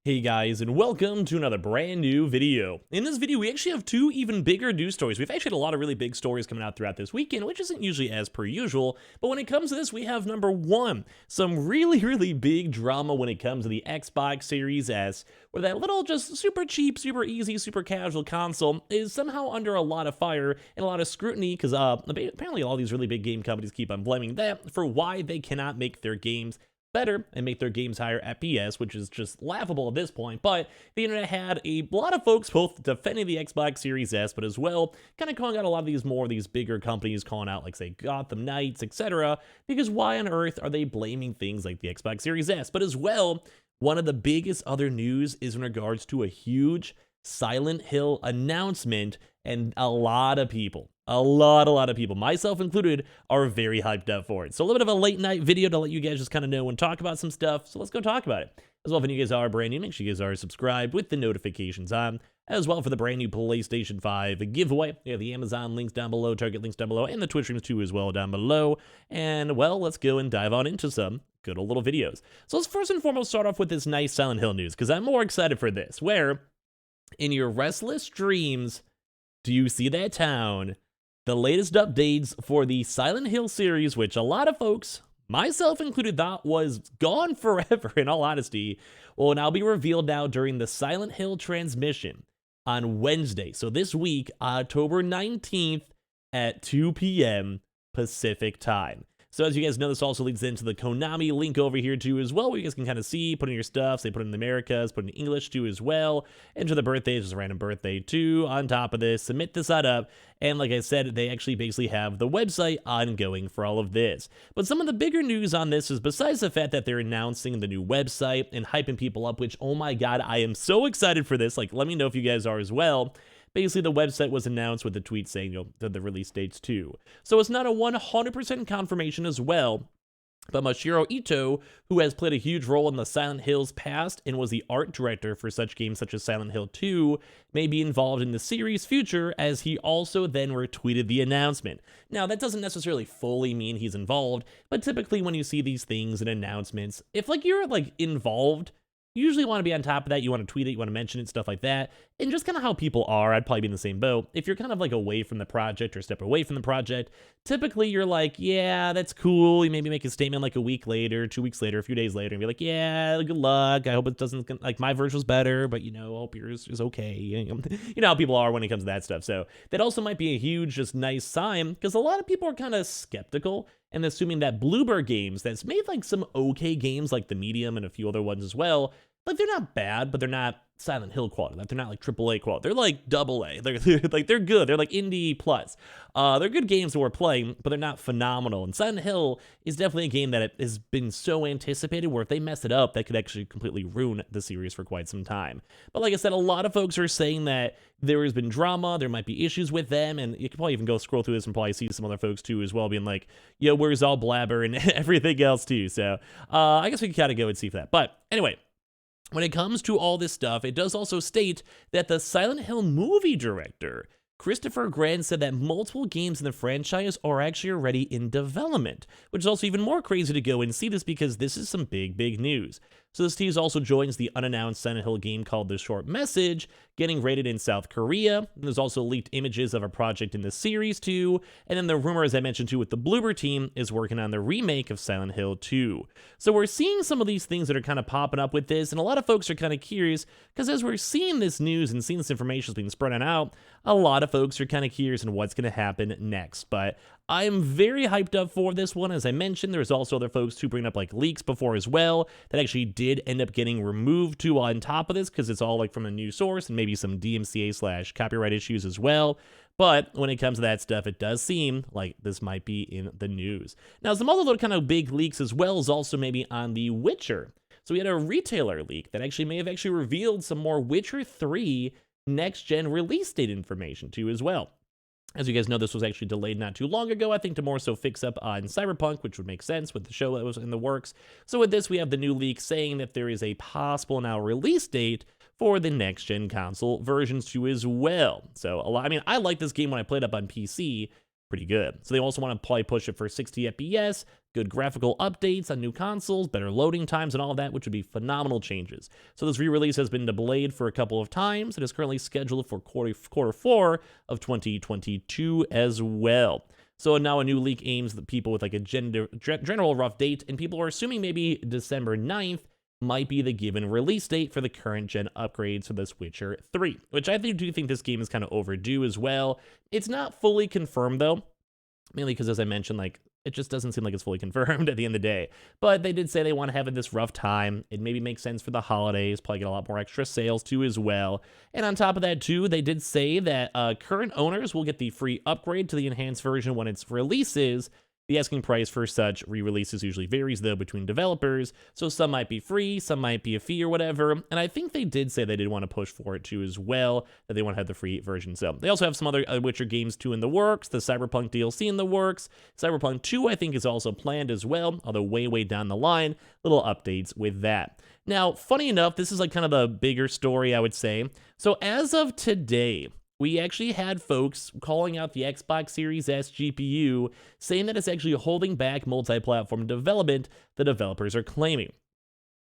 Hey guys, and welcome to another brand new video. In this video, we actually have two even bigger news stories. We've actually had a lot of really big stories coming out throughout this weekend, which isn't usually as per usual. But when it comes to this, we have number one, some really big drama when it comes to the Xbox Series S, where that little just super cheap, super easy, super casual console is somehow under a lot of fire and a lot of scrutiny because apparently all these really big game companies keep on blaming that for why they cannot make their games better and make their games higher FPS, which is just laughable at this point. But the internet had a lot of folks both defending the Xbox Series S, but as well kind of calling out a lot of these bigger companies, calling out like say Gotham Knights, etc. Because why on earth are they blaming things like the Xbox Series S? But as well, one of the biggest other news is in regards to a huge Silent Hill announcement, and a lot of people, a lot of people, myself included, are very hyped up for it. So a little bit of a late night video to let you guys just kind of know and talk about some stuff. So let's go talk about it. As well, if you guys are brand new, make sure you guys are subscribed with the notifications on. As well, for the brand new PlayStation 5 giveaway, we have the Amazon links down below, Target links down below, and the Twitch streams too as well down below. And well, let's go and dive on into some good old little videos. So let's first and foremost start off with this nice Silent Hill news, because I'm more excited for this, where in your restless dreams, do you see that town? The latest updates for the Silent Hill series, which a lot of folks, myself included, thought was gone forever, in all honesty, will now be revealed now during the Silent Hill transmission on Wednesday. So this week, October 19th at 2 p.m. Pacific time. So as you guys know, this also leads into the Konami link over here too as well, where you guys can kind of see, put in your stuff, they put in the Americas, put in English too as well, enter the birthdays, just a random birthday too on top of this, submit this up, and like I said, they actually basically have the website ongoing for all of this. But some of the bigger news on this is, besides the fact that they're announcing the new website and hyping people up, which, oh my god, I am so excited for this, like let me know if you guys are as well. Basically, the website was announced with a tweet saying, the release dates too. So it's not a 100% confirmation as well, but Masahiro Ito, who has played a huge role in the Silent Hill's past and was the art director for such games such as Silent Hill 2, may be involved in the series' future, as he also then retweeted the announcement. Now, that doesn't necessarily fully mean he's involved, but typically when you see these things and announcements, if you're involved, you usually want to be on top of that. You want to tweet it, you want to mention it, stuff like that. And just kind of how people are, I'd probably be in the same boat. If you're kind of away from the project or step away from the project, typically you're like, yeah, that's cool. You maybe make a statement a week later, 2 weeks later, a few days later, and be like, yeah, good luck. I hope it doesn't, my version was better, but I hope yours is okay. You know how people are when it comes to that stuff. So that also might be a huge, just nice sign, because a lot of people are kind of skeptical and assuming that Bluebird Games, that's made some okay games like The Medium and a few other ones as well, they're not bad, but they're not Silent Hill quality. They're not AAA quality. They're AA. They're good. They're indie plus. They're good games that we're playing, but they're not phenomenal. And Silent Hill is definitely a game that has been so anticipated, where if they mess it up, that could actually completely ruin the series for quite some time. But like I said, a lot of folks are saying that there has been drama, there might be issues with them, and you can probably even go scroll through this and probably see some other folks too as well being like, yo, where's all blabber and everything else too. So I guess we can kind of go and see for that. But anyway, when it comes to all this stuff, it does also state that the Silent Hill movie director, Christopher Grant, said that multiple games in the franchise are actually already in development, which is also even more crazy to go and see this, because this is some big news. So this tease also joins the unannounced Silent Hill game called The Short Message, getting rated in South Korea. And there's also leaked images of a project in the series too, and then the rumor, as I mentioned too, with the Bluebird team is working on the remake of Silent Hill 2. So we're seeing some of these things that are kind of popping up with this, and a lot of folks are kind of curious, because as we're seeing this news and seeing this information being spread out, a lot of folks are kind of curious on what's going to happen next. But I'm very hyped up for this one. As I mentioned, there's also other folks who bring up leaks before as well that actually did end up getting removed too on top of this, because it's all from a new source and maybe some DMCA/copyright issues as well. But when it comes to that stuff, it does seem like this might be in the news. Now, some other little kind of big leaks as well is also maybe on The Witcher. So we had a retailer leak that actually may have revealed some more Witcher 3 next-gen release date information too as well. As you guys know, this was actually delayed not too long ago, I think, to more so fix up on Cyberpunk, which would make sense with the show that was in the works. So with this, we have the new leak saying that there is a possible now release date for the next-gen console versions too as well. So, I like this game when I played up on PC, pretty good. So they also want to probably push it for 60 FPS, good graphical updates on new consoles, better loading times, and all of that, which would be phenomenal changes. So this re-release has been delayed for a couple of times. It is currently scheduled for quarter 4 of 2022 as well. So now a new leak aims at people with like a general rough date, and people are assuming maybe December 9th might be the given release date for the current gen upgrades for The Witcher 3, which I do think this game is kind of overdue as well. It's not fully confirmed though, mainly because, as I mentioned, like, it just doesn't seem like it's fully confirmed at the end of the day. But they did say they want to have it this rough time. It maybe makes sense for the holidays, probably get a lot more extra sales too as well. And on top of that too, they did say that current owners will get the free upgrade to the enhanced version when it releases. The asking price for such re-releases usually varies, though, between developers, so some might be free, some might be a fee or whatever, and I think they did say they did want to push for it too as well, that they want to have the free version. So they also have some other Witcher games too in the works, the Cyberpunk DLC in the works, Cyberpunk 2 I think is also planned as well, although way down the line, little updates with that. Now, funny enough, this is like kind of the bigger story, I would say. So as of today, we actually had folks calling out the Xbox Series S GPU, saying that it's actually holding back multi-platform development, the developers are claiming.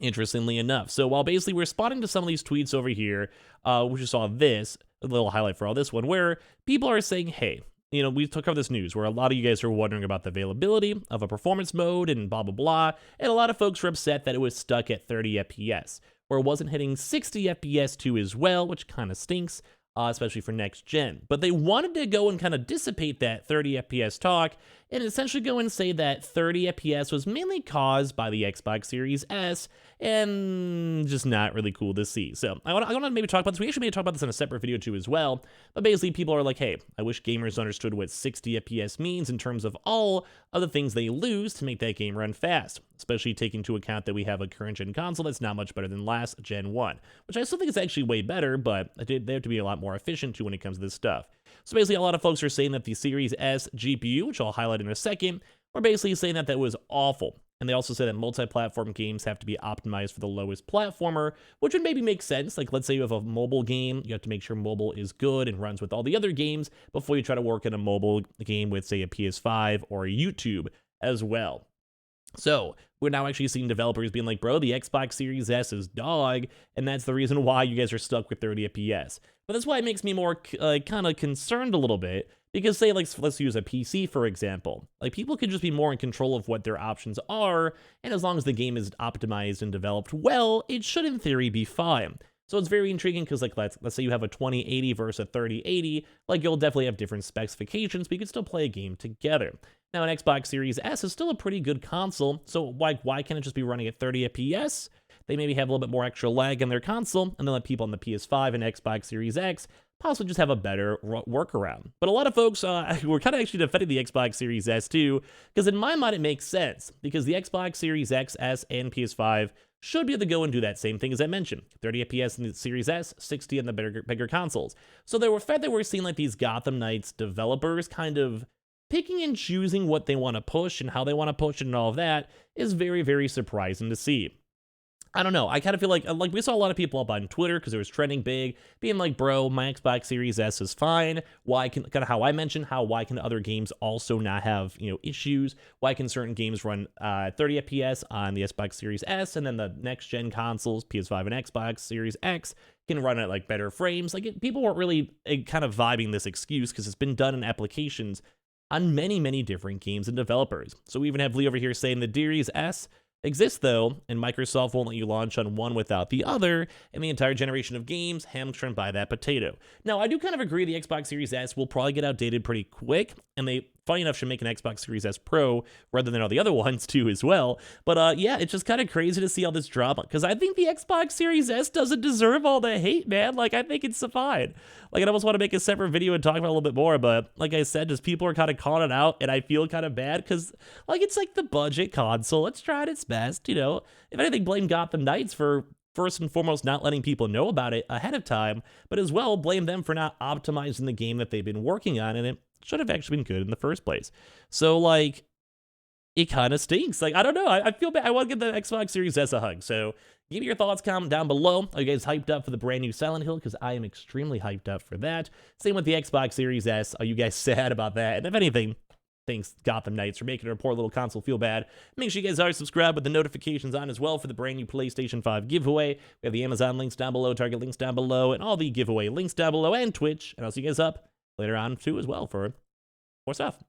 Interestingly enough. So while basically we're responding to some of these tweets over here, we just saw this, a little highlight for all this one, where people are saying, hey, you know, we took over this news where a lot of you guys are wondering about the availability of a performance mode and blah, blah, blah. And a lot of folks were upset that it was stuck at 30 FPS, or it wasn't hitting 60 FPS too as well, which kind of stinks. Especially for next gen. But they wanted to go and kind of dissipate that 30 FPS talk and essentially go and say that 30 FPS was mainly caused by the Xbox Series S and just not really cool to see. So I want to maybe talk about this. We actually may talk about this in a separate video too as well. But basically people are like, hey, I wish gamers understood what 60 FPS means in terms of all of the things they lose to make that game run fast, especially taking into account that we have a current gen console that's not much better than last gen one, which I still think is actually way better, but they have to be a lot more efficient too when it comes to this stuff. So basically a lot of folks are saying that the Series S GPU, which I'll highlight in a second, are basically saying that that was awful. And they also say that multi-platform games have to be optimized for the lowest platformer, which would maybe make sense. Like, let's say you have a mobile game, you have to make sure mobile is good and runs with all the other games before you try to work in a mobile game with, say, a PS5 or a YouTube as well. So we're now actually seeing developers being like, bro, the Xbox Series S is dog, and that's the reason why you guys are stuck with 30 FPS. But that's why it makes me more kind of concerned a little bit, because say, like, let's use a PC, for example. Like, people could just be more in control of what their options are, and as long as the game is optimized and developed well, it should, in theory, be fine. So it's very intriguing because, like, let's say you have a 2080 versus a 3080, like, you'll definitely have different specifications, but you can still play a game together. Now, an Xbox Series S is still a pretty good console, so why can't it just be running at 30 FPS? They maybe have a little bit more extra lag in their console, and then let people on the PS5 and Xbox Series X possibly just have a better workaround. But a lot of folks were kind of actually defending the Xbox Series S too, because in my mind it makes sense, because the Xbox Series X, S, and PS5 should be able to go and do that same thing as I mentioned. 30 FPS in the Series S, 60 in the bigger consoles. So the fact that we're seeing like these Gotham Knights developers kind of picking and choosing what they want to push and how they want to push it and all of that is very surprising to see. I don't know. I kind of feel like we saw a lot of people up on Twitter because it was trending big, being like, bro, my Xbox Series S is fine. Why can, kind of how I mentioned, why can other games also not have, you know, issues? Why can certain games run 30 FPS on the Xbox Series S, and then the next gen consoles, PS5 and Xbox Series X, can run at like better frames? Like, people weren't really kind of vibing this excuse because it's been done in applications on many different games and developers. So we even have Lee over here saying the Series S exists though, and Microsoft won't let you launch on one without the other, and the entire generation of games hamstrung by that potato. Now, I do kind of agree the Xbox Series S will probably get outdated pretty quick, and they, funny enough, should make an Xbox Series S Pro rather than all the other ones too as well. But yeah, it's just kind of crazy to see all this drama, because I think the Xbox Series S doesn't deserve all the hate, man. Like, I think it's fine. Like, I almost want to make a separate video and talk about it a little bit more, but like I said, just people are kind of calling it out, and I feel kind of bad, because like, it's like the budget console. It's tried its best, you know. If anything, blame Gotham Knights for first and foremost not letting people know about it ahead of time, but as well blame them for not optimizing the game that they've been working on, and it should have actually been good in the first place. So like, it kind of stinks. Like, I don't know. I feel bad. I want to give the Xbox Series S a hug. So give me your thoughts, comment down below. Are you guys hyped up for the brand new Silent Hill? Because I am extremely hyped up for that. Same with the Xbox Series S. Are you guys sad about that? And if anything, Thanks, Gotham Knights, for making our poor little console feel bad. Make sure you guys are subscribed with the notifications on as well for the brand new PlayStation 5 giveaway. We have the Amazon links down below, Target links down below, and all the giveaway links down below, and Twitch. And I'll see you guys up later on, too, as well, for more stuff.